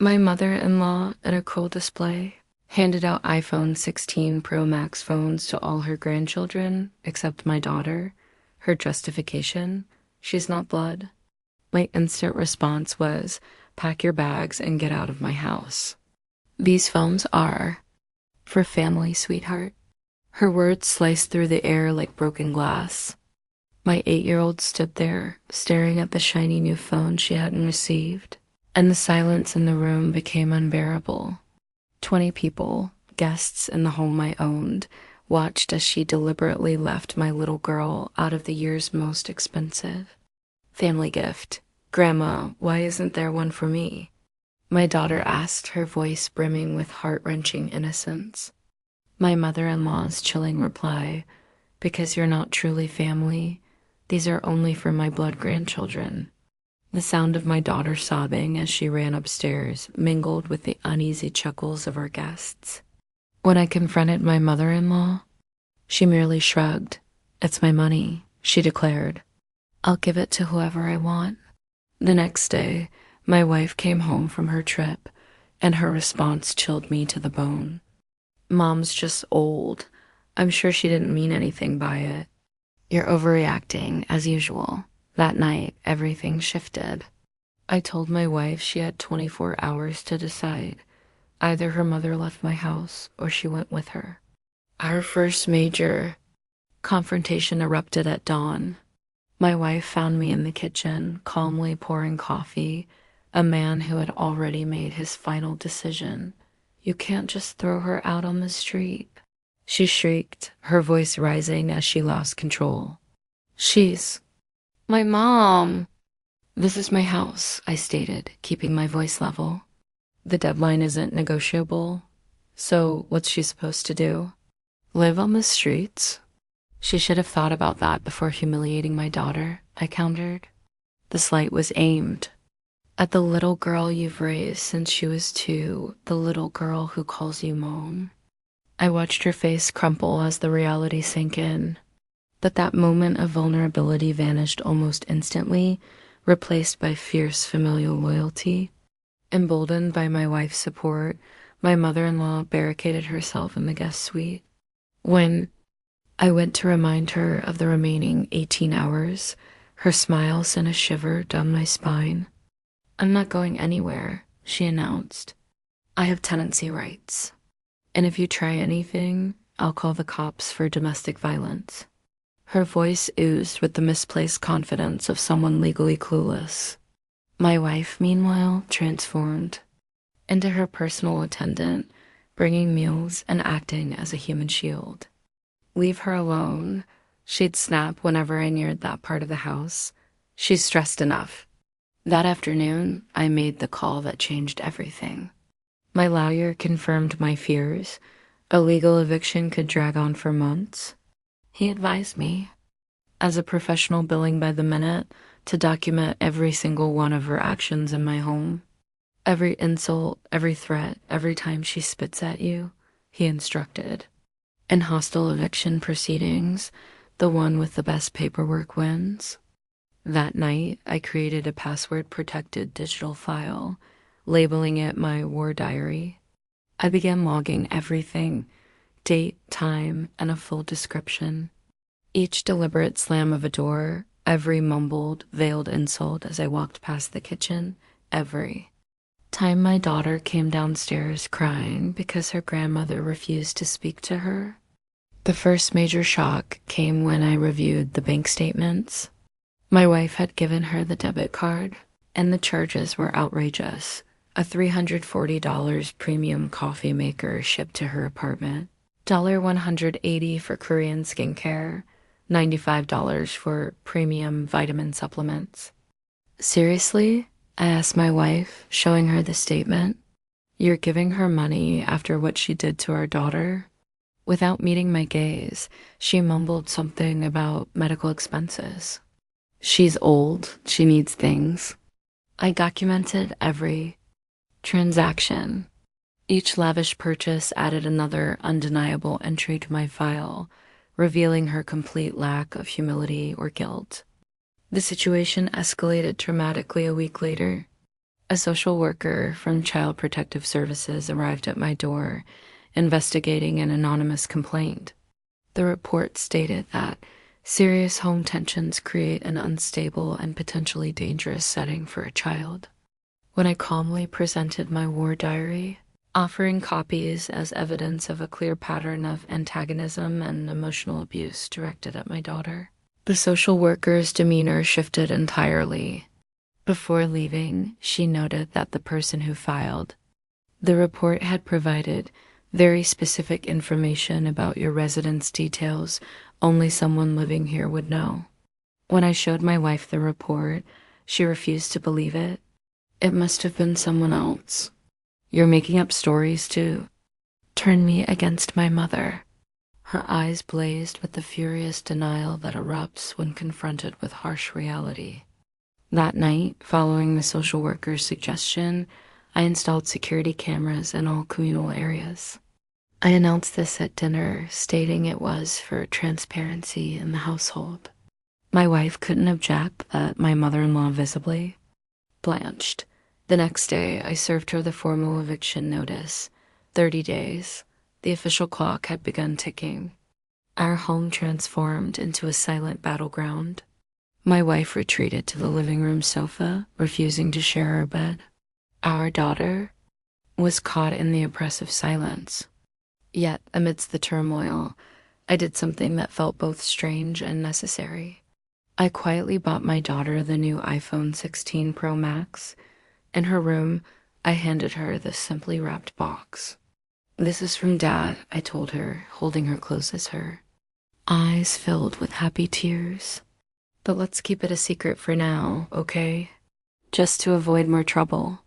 My mother-in-law, at a cruel display, handed out iPhone 16 Pro Max phones to all her grandchildren, except my daughter. Her justification: she's not blood. My instant response was, pack your bags and get out of my house. These phones are for family, sweetheart. Her words sliced through the air like broken glass. My 8-year-old stood there, staring at the shiny new phone she hadn't received, and the silence in the room became unbearable. 20 people, guests in the home I owned, watched as she deliberately left my little girl out of the year's most expensive family gift. Grandma, why isn't there one for me? My daughter asked, her voice brimming with heart-wrenching innocence. My mother-in-law's chilling reply, because you're not truly family. These are only for my blood grandchildren. The sound of my daughter sobbing as she ran upstairs mingled with the uneasy chuckles of our guests. When I confronted my mother-in-law, she merely shrugged. It's my money, she declared. I'll give it to whoever I want. The next day, my wife came home from her trip, and her response chilled me to the bone. Mom's just old. I'm sure she didn't mean anything by it. You're overreacting, as usual. That night, everything shifted. I told my wife she had 24 hours to decide. Either her mother left my house or she went with her. Our first major confrontation erupted at dawn. My wife found me in the kitchen, calmly pouring coffee, a man who had already made his final decision. You can't just throw her out on the street, she shrieked, her voice rising as she lost control. She's my mom. This is my house, I stated, keeping my voice level. The deadline isn't negotiable. So what's she supposed to do? Live on the streets? She should have thought about that before humiliating my daughter, I countered. The slight was aimed at the little girl you've raised since she was 2, the little girl who calls you mom. I watched her face crumple as the reality sank in, but that moment of vulnerability vanished almost instantly, replaced by fierce familial loyalty. Emboldened by my wife's support, my mother-in-law barricaded herself in the guest suite. When I went to remind her of the remaining 18 hours, her smile sent a shiver down my spine. I'm not going anywhere, she announced. I have tenancy rights. And if you try anything, I'll call the cops for domestic violence. Her voice oozed with the misplaced confidence of someone legally clueless. My wife, meanwhile, transformed into her personal attendant, bringing meals and acting as a human shield. Leave her alone, she'd snap whenever I neared that part of the house. She's stressed enough. That afternoon, I made the call that changed everything. My lawyer confirmed my fears. A legal eviction could drag on for months. He advised me, as a professional billing by the minute, to document every single one of her actions in my home. Every insult, every threat, every time she spits at you, he instructed. In hostile eviction proceedings, the one with the best paperwork wins. That night, I created a password-protected digital file, labeling it my war diary. I began logging everything: date, time, and a full description. Each deliberate slam of a door, every mumbled, veiled insult as I walked past the kitchen, every time my daughter came downstairs crying because her grandmother refused to speak to her. The first major shock came when I reviewed the bank statements. My wife had given her the debit card, and the charges were outrageous. A $340 premium coffee maker shipped to her apartment, $180 for Korean skincare, $95 for premium vitamin supplements. Seriously? I asked my wife, showing her the statement. You're giving her money after what she did to our daughter? Without meeting my gaze, she mumbled something about medical expenses. She's old, she needs things. I documented every transaction. Each lavish purchase added another undeniable entry to my file, revealing her complete lack of humility or guilt. The situation escalated dramatically a week later. A social worker from Child Protective Services arrived at my door, investigating an anonymous complaint. The report stated that serious home tensions create an unstable and potentially dangerous setting for a child. When I calmly presented my war diary, offering copies as evidence of a clear pattern of antagonism and emotional abuse directed at my daughter, the social worker's demeanor shifted entirely. Before leaving, she noted that the person who filed the report had provided very specific information about your residence details only someone living here would know. When I showed my wife the report, she refused to believe it. It must have been someone else. You're making up stories to turn me against my mother. Her eyes blazed with the furious denial that erupts when confronted with harsh reality. That night, following the social worker's suggestion, I installed security cameras in all communal areas. I announced this at dinner, stating it was for transparency in the household. My wife couldn't object that my mother-in-law visibly blanched. The next day, I served her the formal eviction notice. 30 days. The official clock had begun ticking. Our home transformed into a silent battleground. My wife retreated to the living room sofa, refusing to share our bed. Our daughter was caught in the oppressive silence. Yet, amidst the turmoil, I did something that felt both strange and necessary. I quietly bought my daughter the new iPhone 16 Pro Max. In her room, I handed her the simply wrapped box. "This is from Dad," I told her, holding her close as her eyes filled with happy tears. "But let's keep it a secret for now, okay? Just to avoid more trouble."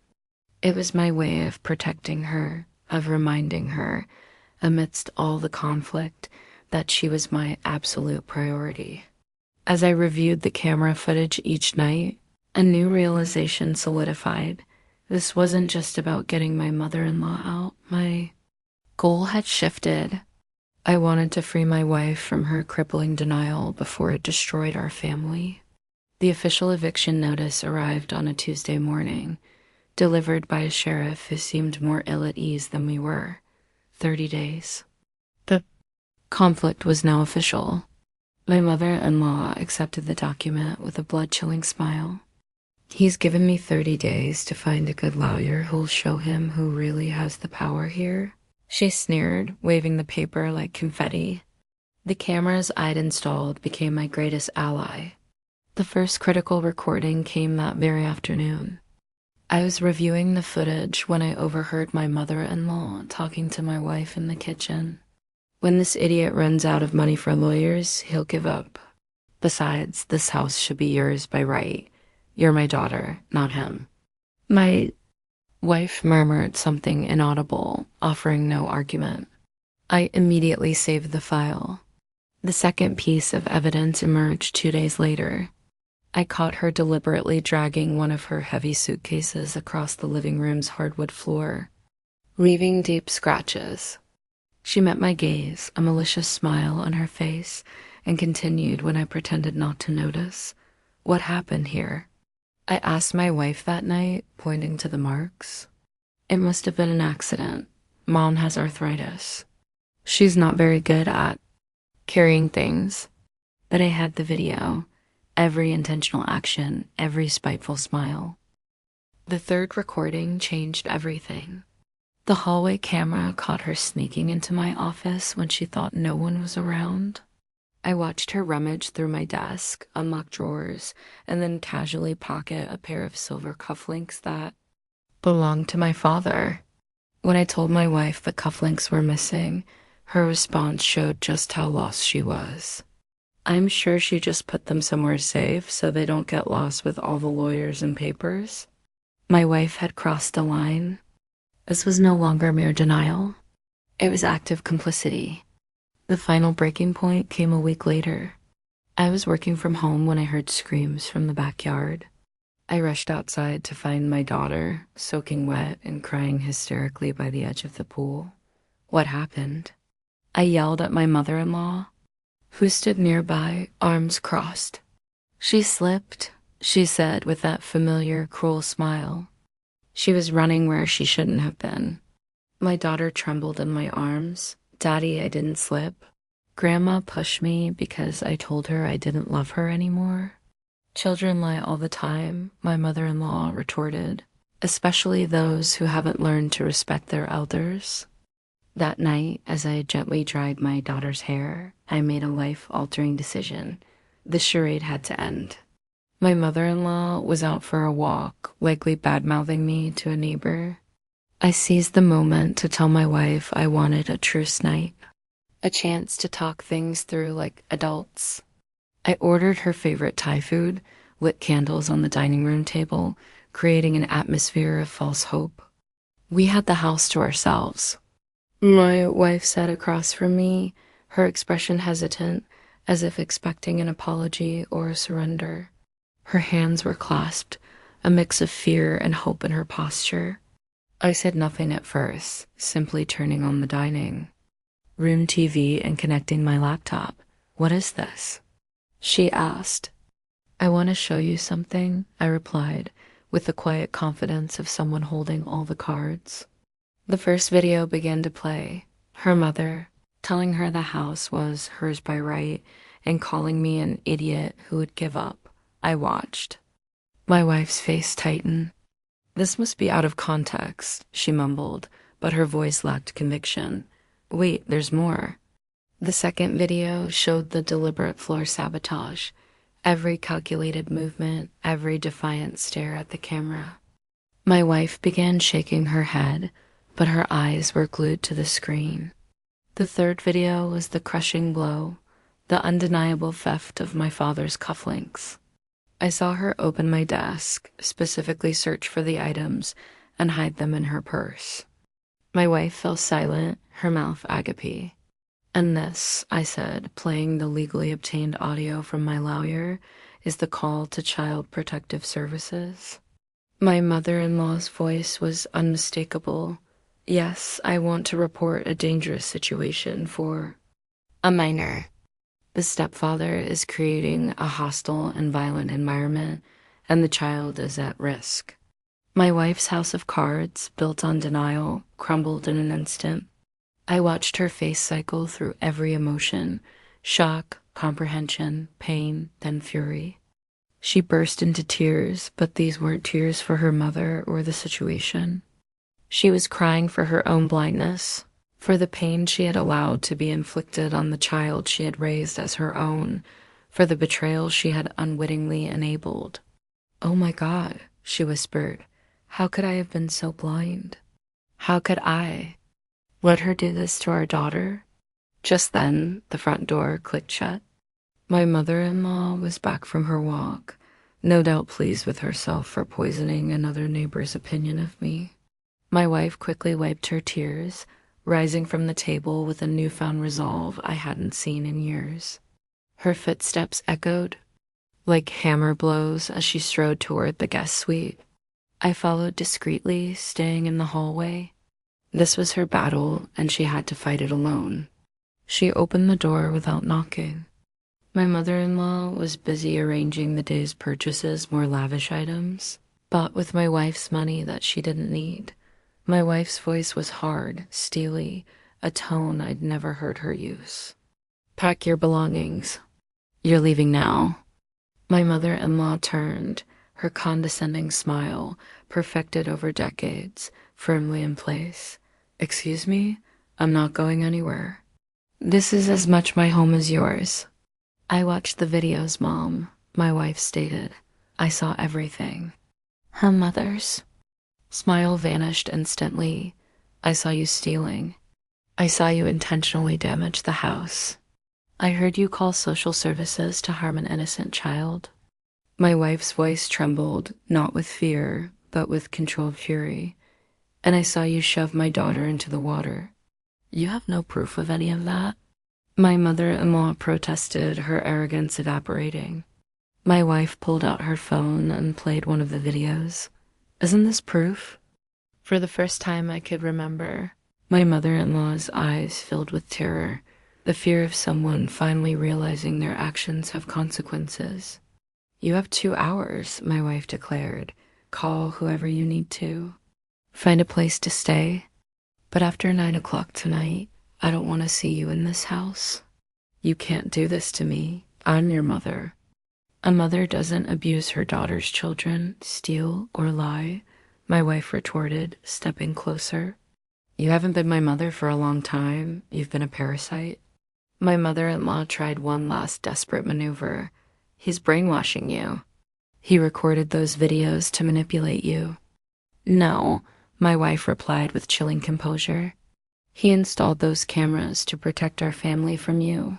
It was my way of protecting her, of reminding her, amidst all the conflict, that she was my absolute priority. As I reviewed the camera footage each night, a new realization solidified. This wasn't just about getting my mother-in-law out. My goal had shifted. I wanted to free my wife from her crippling denial before it destroyed our family. The official eviction notice arrived on a Tuesday morning, delivered by a sheriff who seemed more ill at ease than we were. 30 days. The conflict was now official. My mother-in-law accepted the document with a blood-chilling smile. "He's given me 30 days to find a good lawyer who'll show him who really has the power here," she sneered, waving the paper like confetti. The cameras I'd installed became my greatest ally. The first critical recording came that very afternoon. I was reviewing the footage when I overheard my mother-in-law talking to my wife in the kitchen. "When this idiot runs out of money for lawyers, he'll give up. Besides, this house should be yours by right. You're my daughter, not him." My wife murmured something inaudible, offering no argument. I immediately saved the file. The second piece of evidence emerged 2 days later. I caught her deliberately dragging one of her heavy suitcases across the living room's hardwood floor, leaving deep scratches. She met my gaze, a malicious smile on her face, and continued when I pretended not to notice. "What happened here?" I asked my wife that night, pointing to the marks. "It must have been an accident. Mom has arthritis. She's not very good at carrying things." But I had the video. Every intentional action, every spiteful smile. The third recording changed everything. The hallway camera caught her sneaking into my office when she thought no one was around. I watched her rummage through my desk, unlock drawers, and then casually pocket a pair of silver cufflinks that belonged to my father. When I told my wife the cufflinks were missing, her response showed just how lost she was. "I'm sure she just put them somewhere safe so they don't get lost with all the lawyers and papers." My wife had crossed a line. This was no longer mere denial. It was active complicity. The final breaking point came a week later. I was working from home when I heard screams from the backyard. I rushed outside to find my daughter, soaking wet and crying hysterically by the edge of the pool. "What happened?" I yelled at my mother-in-law, who stood nearby, arms crossed. "She slipped," she said with that familiar, cruel smile. She was running where she shouldn't have been. My daughter trembled in my arms. Daddy, I didn't slip. Grandma pushed me because I told her I didn't love her anymore. Children lie all the time, my mother-in-law retorted, especially those who haven't learned to respect their elders. That night, as I gently dried my daughter's hair, I made a life-altering decision. The charade had to end. My mother-in-law was out for a walk, likely bad-mouthing me to a neighbor. I seized the moment to tell my wife I wanted a truce night, a chance to talk things through like adults. I ordered her favorite Thai food, lit candles on the dining room table, creating an atmosphere of false hope. We had the house to ourselves. My wife sat across from me, her expression hesitant, as if expecting an apology or a surrender. Her hands were clasped, a mix of fear and hope in her posture. I said nothing at first, simply turning on the dining room TV and connecting my laptop. What is this? She asked. I want to show you something, I replied, with the quiet confidence of someone holding all the cards. The first video began to play. Her mother, telling her the house was hers by right and calling me an idiot who would give up. I watched. My wife's face tightened. This must be out of context, she mumbled, but her voice lacked conviction. Wait, there's more. The second video showed the deliberate floor sabotage, every calculated movement, every defiant stare at the camera. My wife began shaking her head, but her eyes were glued to the screen. The third video was the crushing blow, the undeniable theft of my father's cufflinks. I saw her open my desk, specifically search for the items, and hide them in her purse. My wife fell silent, her mouth agape. And this, I said, playing the legally obtained audio from my lawyer, is the call to Child Protective Services. My mother-in-law's voice was unmistakable. Yes, I want to report a dangerous situation for a minor. The stepfather is creating a hostile and violent environment, and the child is at risk. My wife's house of cards, built on denial, crumbled in an instant. I watched her face cycle through every emotion: shock, comprehension, pain, then fury. She burst into tears, but these weren't tears for her mother or the situation. She was crying for her own blindness, for the pain she had allowed to be inflicted on the child she had raised as her own, for the betrayal she had unwittingly enabled. "Oh my God," she whispered, "how could I have been so blind? How could I let her do this to our daughter?" Just then, the front door clicked shut. My mother-in-law was back from her walk, no doubt pleased with herself for poisoning another neighbor's opinion of me. My wife quickly wiped her tears, rising from the table with a newfound resolve I hadn't seen in years. Her footsteps echoed like hammer blows as she strode toward the guest suite. I followed discreetly, staying in the hallway. This was her battle, and she had to fight it alone. She opened the door without knocking. My mother-in-law was busy arranging the day's purchases, more lavish items, bought with my wife's money that she didn't need. My wife's voice was hard, steely, a tone I'd never heard her use. "Pack your belongings. You're leaving now." My mother-in-law turned, her condescending smile, perfected over decades, firmly in place. "Excuse me? I'm not going anywhere. This is as much my home as yours." "I watched the videos, Mom," my wife stated. "I saw everything." Her mother's smile vanished instantly. "I saw you stealing. I saw you intentionally damage the house. I heard you call social services to harm an innocent child." My wife's voice trembled, not with fear, but with controlled fury. "And I saw you shove my daughter into the water. You have no proof of any of that." My mother-in-law protested, her arrogance evaporating. My wife pulled out her phone and played one of the videos. "Isn't this proof?" For the first time I could remember, my mother-in-law's eyes filled with terror, the fear of someone finally realizing their actions have consequences. "You have 2 hours," my wife declared. "Call whoever you need to." Find a place to stay. But after 9 o'clock tonight, I don't want to see you in this house. You can't do this to me. I'm your mother. A mother doesn't abuse her daughter's children, steal, or lie, my wife retorted, stepping closer. You haven't been my mother for a long time. You've been a parasite. My mother-in-law tried one last desperate maneuver. He's brainwashing you. He recorded those videos to manipulate you. No, my wife replied with chilling composure. He installed those cameras to protect our family from you.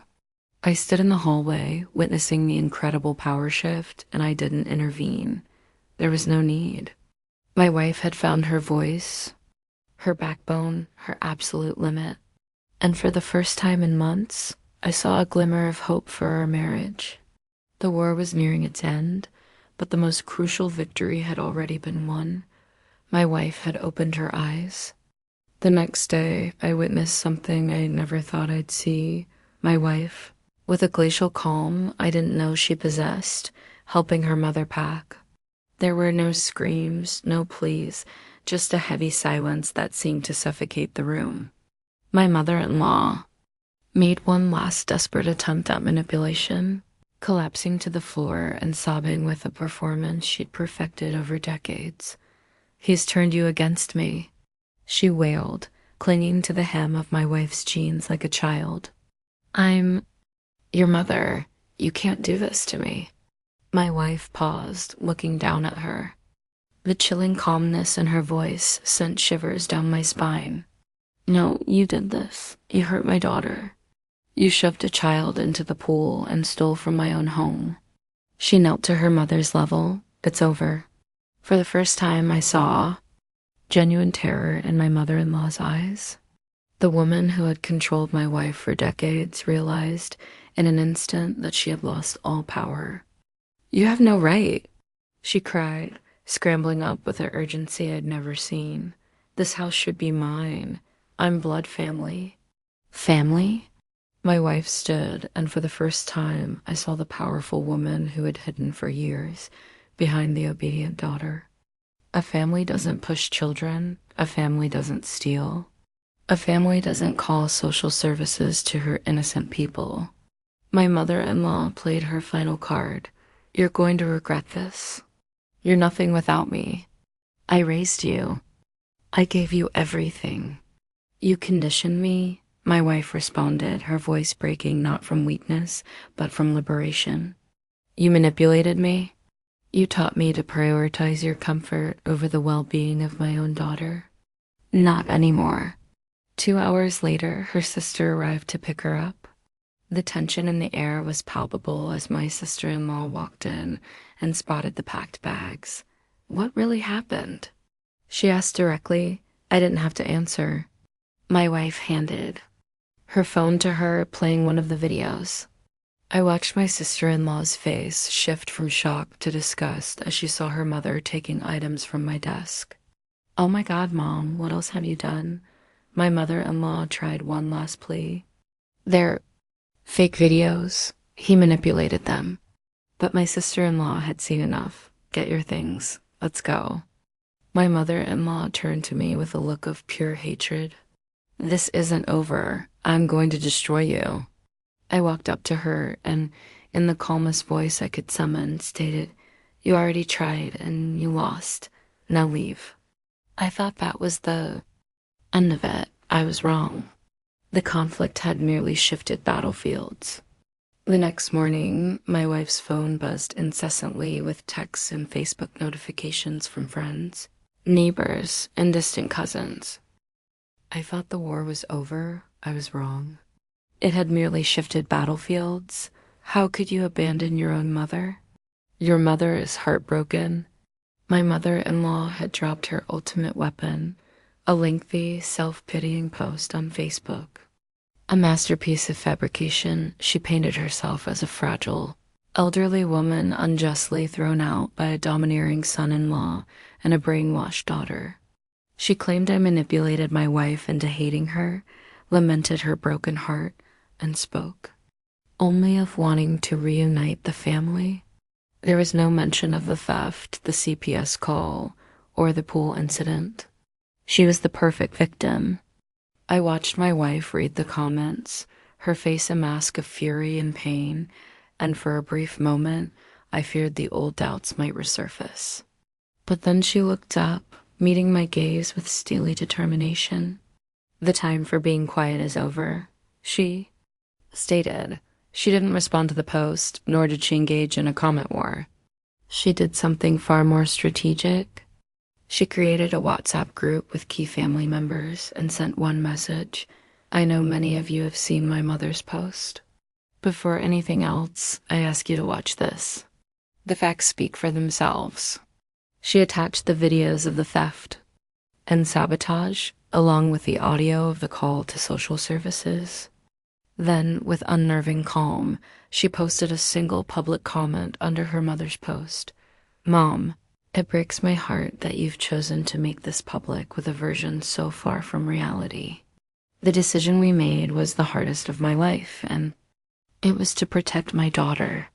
I stood in the hallway, witnessing the incredible power shift, and I didn't intervene. There was no need. My wife had found her voice, her backbone, her absolute limit. And for the first time in months, I saw a glimmer of hope for our marriage. The war was nearing its end, but the most crucial victory had already been won. My wife had opened her eyes. The next day, I witnessed something I never thought I'd see. My wife, with a glacial calm I didn't know she possessed, helping her mother pack. There were no screams, no pleas, just a heavy silence that seemed to suffocate the room. My mother-in-law made one last desperate attempt at manipulation, collapsing to the floor and sobbing with a performance she'd perfected over decades. He's turned you against me, she wailed, clinging to the hem of my wife's jeans like a child. I'm your mother. You can't do this to me. My wife paused, looking down at her. The chilling calmness in her voice sent shivers down my spine. No, you did this. You hurt my daughter. You shoved a child into the pool and stole from my own home. She knelt to her mother's level. It's over. For the first time, I saw genuine terror in my mother-in-law's eyes. The woman who had controlled my wife for decades realized in an instant that she had lost all power. You have no right, she cried, scrambling up with an urgency I'd never seen. This house should be mine. I'm blood family. Family? My wife stood, and for the first time, I saw the powerful woman who had hidden for years behind the obedient daughter. A family doesn't push children. A family doesn't steal. A family doesn't call social services to her innocent people. My mother-in-law played her final card. You're going to regret this. You're nothing without me. I raised you. I gave you everything. You conditioned me, my wife responded, her voice breaking not from weakness, but from liberation. You manipulated me. You taught me to prioritize your comfort over the well-being of my own daughter. Not anymore. 2 hours later, her sister arrived to pick her up. The tension in the air was palpable as my sister-in-law walked in and spotted the packed bags. What really happened? She asked directly. I didn't have to answer. My wife handed her phone to her, playing one of the videos. I watched my sister-in-law's face shift from shock to disgust as she saw her mother taking items from my desk. Oh my God, Mom, what else have you done? My mother-in-law tried one last plea. They're fake videos. He manipulated them. But my sister-in-law had seen enough. Get your things. Let's go. My mother-in-law turned to me with a look of pure hatred. This isn't over. I'm going to destroy you. I walked up to her and, in the calmest voice I could summon, stated, You already tried and you lost. Now leave. I thought that was the end of it. I was wrong. The conflict had merely shifted battlefields. The next morning, my wife's phone buzzed incessantly with texts and Facebook notifications from friends, neighbors, and distant cousins. I thought the war was over. I was wrong. It had merely shifted battlefields. How could you abandon your own mother? Your mother is heartbroken. My mother-in-law had dropped her ultimate weapon, a lengthy, self-pitying post on Facebook. A masterpiece of fabrication, she painted herself as a fragile, elderly woman unjustly thrown out by a domineering son-in-law and a brainwashed daughter. She claimed I manipulated my wife into hating her, lamented her broken heart, and spoke only of wanting to reunite the family. There was no mention of the theft, the CPS call, or the pool incident. She was the perfect victim. I watched my wife read the comments, her face a mask of fury and pain, and for a brief moment, I feared the old doubts might resurface. But then she looked up, meeting my gaze with steely determination. The time for being quiet is over, she stated. She didn't respond to the post, nor did she engage in a comment war. She did something far more strategic. She created a WhatsApp group with key family members and sent one message. I know many of you have seen my mother's post. Before anything else, I ask you to watch this. The facts speak for themselves. She attached the videos of the theft and sabotage, along with the audio of the call to social services. Then, with unnerving calm, she posted a single public comment under her mother's post. Mom, it breaks my heart that you've chosen to make this public with a version so far from reality. The decision we made was the hardest of my life, and it was to protect my daughter.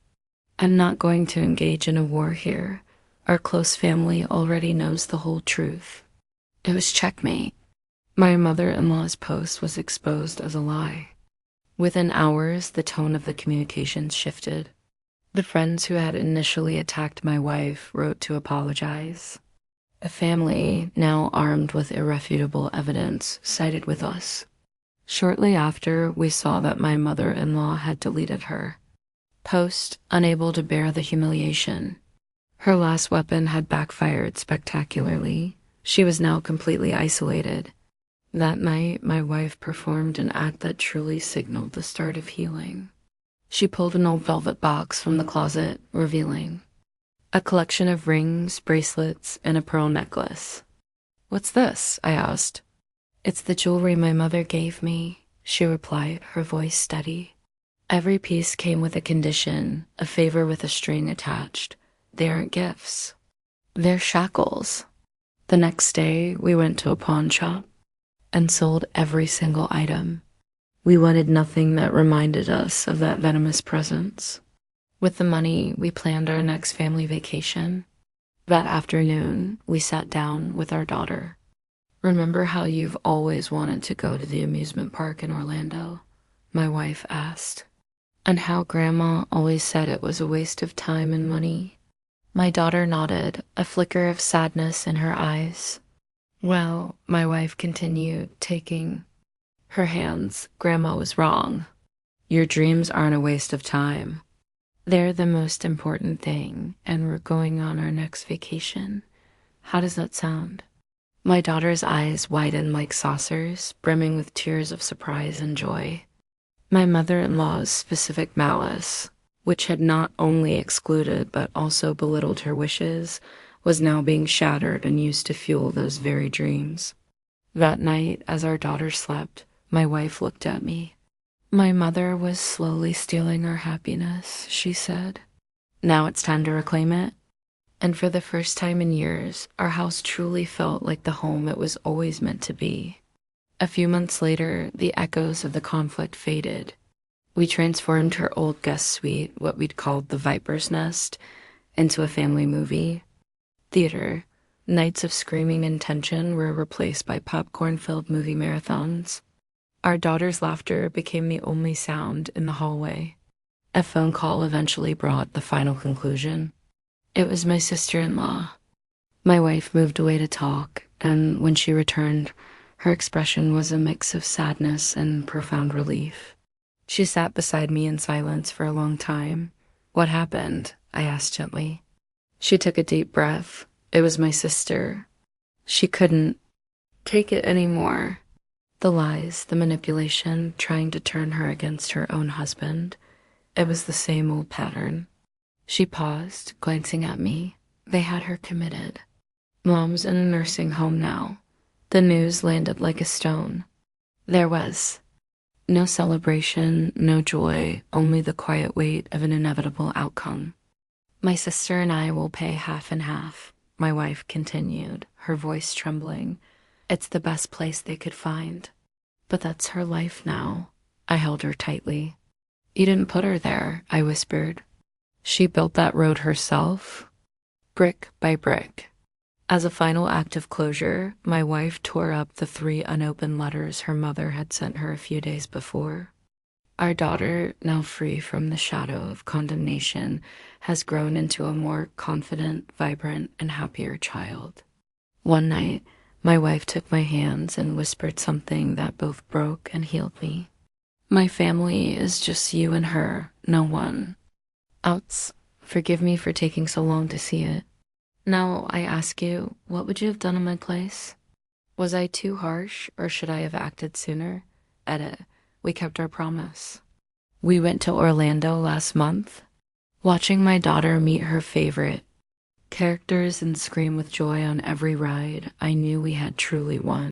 I'm not going to engage in a war here. Our close family already knows the whole truth. It was checkmate. My mother-in-law's post was exposed as a lie. Within hours, the tone of the communications shifted. The friends who had initially attacked my wife wrote to apologize. A family, now armed with irrefutable evidence, sided with us. Shortly after, we saw that my mother-in-law had deleted her post, unable to bear the humiliation. Her last weapon had backfired spectacularly. She was now completely isolated. That night, my wife performed an act that truly signaled the start of healing. She pulled an old velvet box from the closet, revealing a collection of rings, bracelets, and a pearl necklace. "What's this?" I asked. "It's the jewelry my mother gave me," she replied, her voice steady. "Every piece came with a condition, a favor with a string attached. They aren't gifts. They're shackles." The next day, we went to a pawn shop and sold every single item. We wanted nothing that reminded us of that venomous presence. With the money, we planned our next family vacation. That afternoon, we sat down with our daughter. "Remember how you've always wanted to go to the amusement park in Orlando?" my wife asked. "And how Grandma always said it was a waste of time and money?" My daughter nodded, a flicker of sadness in her eyes. "Well," my wife continued, taking her hands, "Grandma was wrong. Your dreams aren't a waste of time. They're the most important thing, and we're going on our next vacation. How does that sound?" My daughter's eyes widened like saucers, brimming with tears of surprise and joy. My mother-in-law's specific malice, which had not only excluded but also belittled her wishes, was now being shattered and used to fuel those very dreams. That night, as our daughter slept, my wife looked at me. "My mother was slowly stealing our happiness," she said. "Now it's time to reclaim it." And for the first time in years, our house truly felt like the home it was always meant to be. A few months later, the echoes of the conflict faded. We transformed her old guest suite, what we'd called the Viper's Nest, into a family movie theater. Nights of screaming and tension were replaced by popcorn-filled movie marathons. Our daughter's laughter became the only sound in the hallway. A phone call eventually brought the final conclusion. It was my sister-in-law. My wife moved away to talk, and when she returned, her expression was a mix of sadness and profound relief. She sat beside me in silence for a long time. "What happened?" I asked gently. She took a deep breath. It was my sister. She couldn't take it anymore. The lies, the manipulation, trying to turn her against her own husband. It was the same old pattern. She paused, glancing at me. They had her committed. Mom's in a nursing home now. The news landed like a stone. There was no celebration, no joy, only the quiet weight of an inevitable outcome. "My sister and I will pay half and half," my wife continued, her voice trembling. "It's the best place they could find. But that's her life now." I held her tightly. "You didn't put her there," I whispered. "She built that road herself, brick by brick." As a final act of closure, my wife tore up the 3 unopened letters her mother had sent her a few days before. Our daughter, now free from the shadow of condemnation, has grown into a more confident, vibrant, and happier child. One night, my wife took my hands and whispered something that both broke and healed me. My family is just you and her, no one. Outs, forgive me for taking so long to see it. Now, I ask you, what would you have done in my place? Was I too harsh, or should I have acted sooner? Edit. We kept our promise. We went to Orlando last month. Watching my daughter meet her favorite characters and scream with joy on every ride, I knew we had truly won.